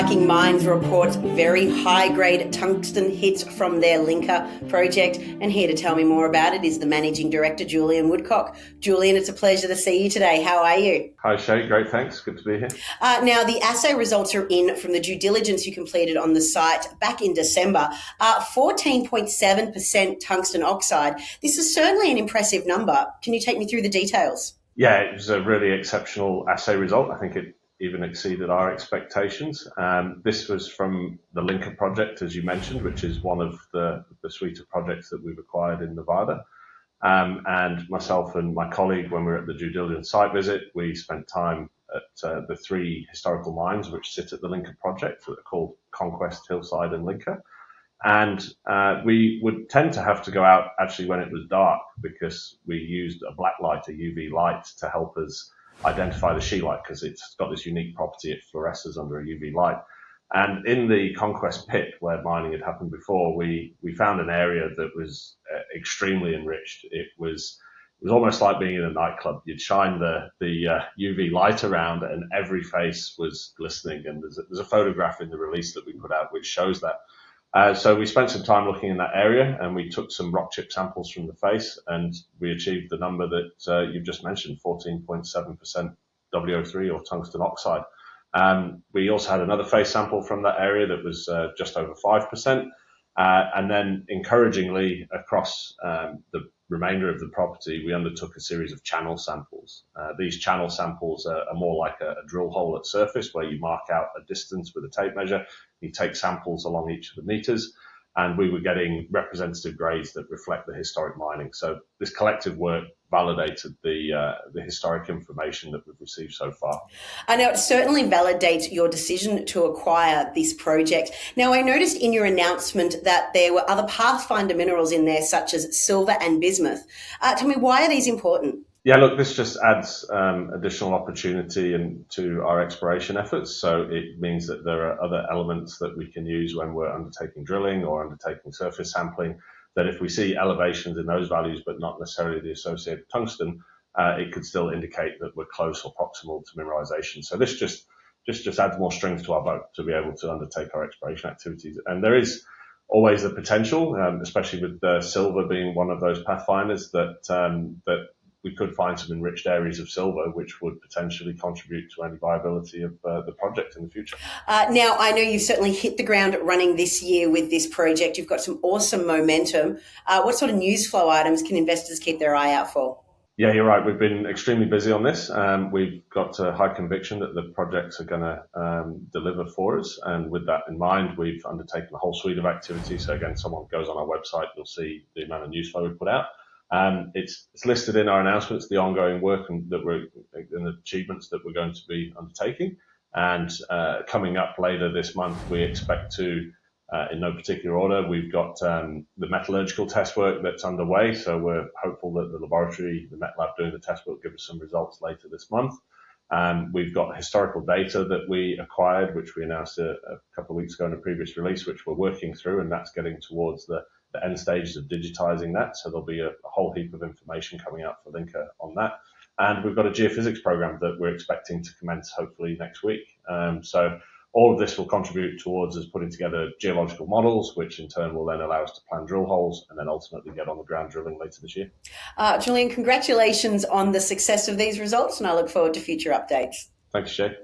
Viking Mines reports very high-grade tungsten hits from their Linka Project. And here to tell me more about it is the Managing Director, Julian Woodcock. Julian, it's a pleasure to see you today. How are you? Hi, Shay. Great, thanks. Good to be here. Now, the assay results are in from the due diligence you completed on the site back in December. 14.7% tungsten oxide. This is certainly an impressive number. Can you take me through the details? Yeah, it was a really exceptional assay result. I think it even exceeded our expectations. This was from the Linka Project, as you mentioned, which is one of the suite of projects that we've acquired in Nevada. And myself and my colleague, when we were at the due diligence site visit, we spent time at the three historical mines which sit at the Linka Project that are called Conquest, Hillside and Linka. And we would tend to have to go out actually when it was dark because we used a black light, a UV light, to help us identify the scheelite because it's got this unique property, it fluoresces under a UV light. And in the Conquest pit where mining had happened before, we found an area that was extremely enriched. It was almost like being in a nightclub. You'd shine the UV light around and every face was glistening. And there's a photograph in the release that we put out which shows that. So we spent some time looking in that area and we took some rock chip samples from the face and we achieved the number that you've just mentioned, 14.7% WO3 or tungsten oxide. We also had another face sample from that area that was just over 5%. And then encouragingly across the remainder of the property, we undertook a series of channel samples. These channel samples are more like a drill hole at surface where you mark out a distance with a tape measure. You take samples along each of the meters, and we were getting representative grades that reflect the historic mining. So this collective work validated the historic information that we've received so far. I know it certainly validates your decision to acquire this project. Now, I noticed in your announcement that there were other Pathfinder minerals in there, such as silver and bismuth. Tell me, why are these important? Yeah, look, this just adds additional opportunity to our exploration efforts. So it means that there are other elements that we can use when we're undertaking drilling or undertaking surface sampling, that if we see elevations in those values, but not necessarily the associated tungsten, it could still indicate that we're close or proximal to mineralization. So this just adds more strength to our bow to be able to undertake our exploration activities. And there is always the potential, especially with the silver being one of those pathfinders, that we could find some enriched areas of silver, which would potentially contribute to any viability of the project in the future. Now, I know you've certainly hit the ground running this year with this project. You've got some awesome momentum. What sort of news flow items can investors keep their eye out for? Yeah, you're right. We've been extremely busy on this. We've got a high conviction that the projects are going to deliver for us. And with that in mind, we've undertaken a whole suite of activities. So again, someone goes on our website, you'll see the amount of news flow we put out. It's listed in our announcements, the ongoing work and achievements that we're going to be undertaking. And coming up later this month, we expect to, in no particular order, we've got the metallurgical test work that's underway. So we're hopeful that the laboratory, the Met Lab doing the test will give us some results later this month. We've got historical data that we acquired, which we announced a couple of weeks ago in a previous release, which we're working through, and that's getting towards the end stages of digitizing that. So there'll be a whole heap of information coming out for Linka on that. And we've got a geophysics program that we're expecting to commence hopefully next week. So all of this will contribute towards us putting together geological models, which in turn will then allow us to plan drill holes and then ultimately get on the ground drilling later this year. Julian, congratulations on the success of these results, and I look forward to future updates. Thanks, Shay.